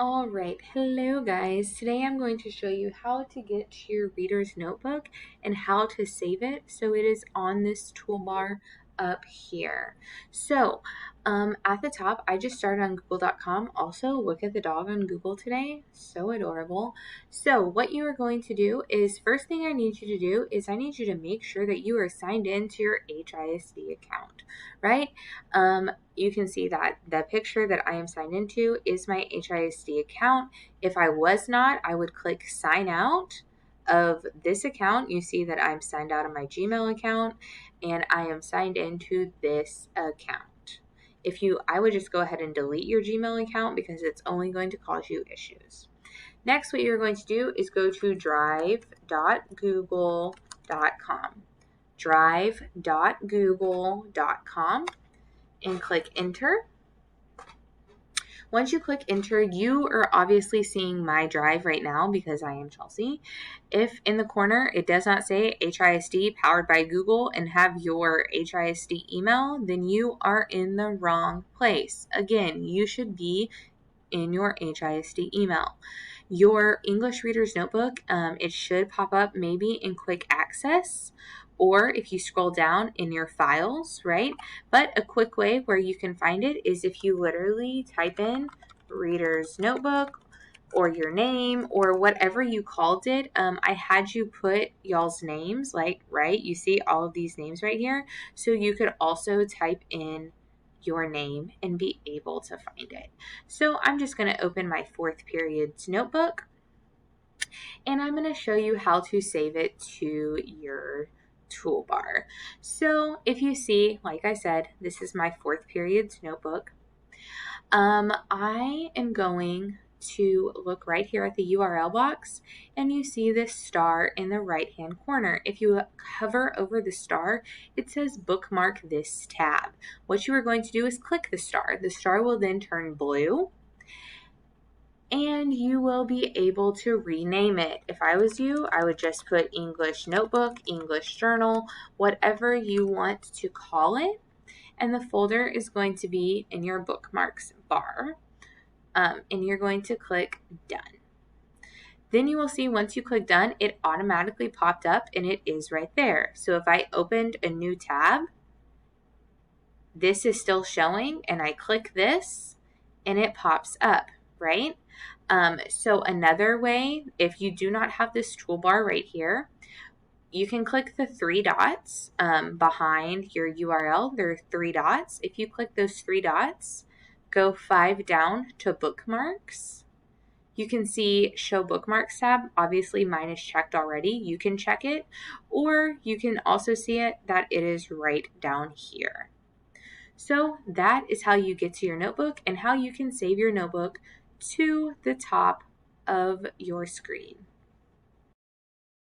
All right, hello guys. Today I'm going to show you how to get to your reader's notebook and how to save it. So it is on this toolbar up here. So at the top, I just started on google.com. Also, look at the dog on Google today. So adorable. So what you are going to do is, first thing I need you to do is I need you to make sure that you are signed in to your HISD account, right? You can see that the picture that I am signed into is my HISD account. If I was not, I would click sign out of this account. You see that I'm signed out of my Gmail account and I am signed into this account. I would just go ahead and delete your Gmail account because it's only going to cause you issues. Next, what you're going to do is go to drive.google.com. Drive.google.com and click enter. Once you click enter, you are obviously seeing my drive right now because I am Chelsea. If in the corner it does not say HISD powered by Google and have your HISD email, then you are in the wrong place. Again, you should be in your HISD email. Your English Reader's Notebook, it should pop up maybe in quick access, or if you scroll down in your files, right? But a quick way where you can find it is if you literally type in Reader's Notebook or your name or whatever you called it. I had you put y'all's names, like, right? You see all of these names right here. So you could also type in your name and be able to find it. So I'm just going to open my fourth period's notebook and I'm going to show you how to save it to your toolbar. So if you see, like I said, this is my fourth period's notebook. I am going to look right here at the URL box and you see this star in the right hand corner. If you hover over the star, it says bookmark this tab. What you are going to do is click the star. The star will then turn blue and you will be able to rename it. If I was you, I would just put English Notebook, English Journal, whatever you want to call it. And the folder is going to be in your bookmarks bar. And you're going to click done. Then you will see once you click done, it automatically popped up and it is right there. So if I opened a new tab, this is still showing and I click this and it pops up, right? So another way, if you do not have this toolbar right here, you can click the three dots behind your URL. There are three dots. If you click those three dots, go 5 down to bookmarks. You can see show bookmarks tab. Obviously mine is checked already. You can check it, or you can also see it that it is right down here. So that is how you get to your notebook and how you can save your notebook to the top of your screen.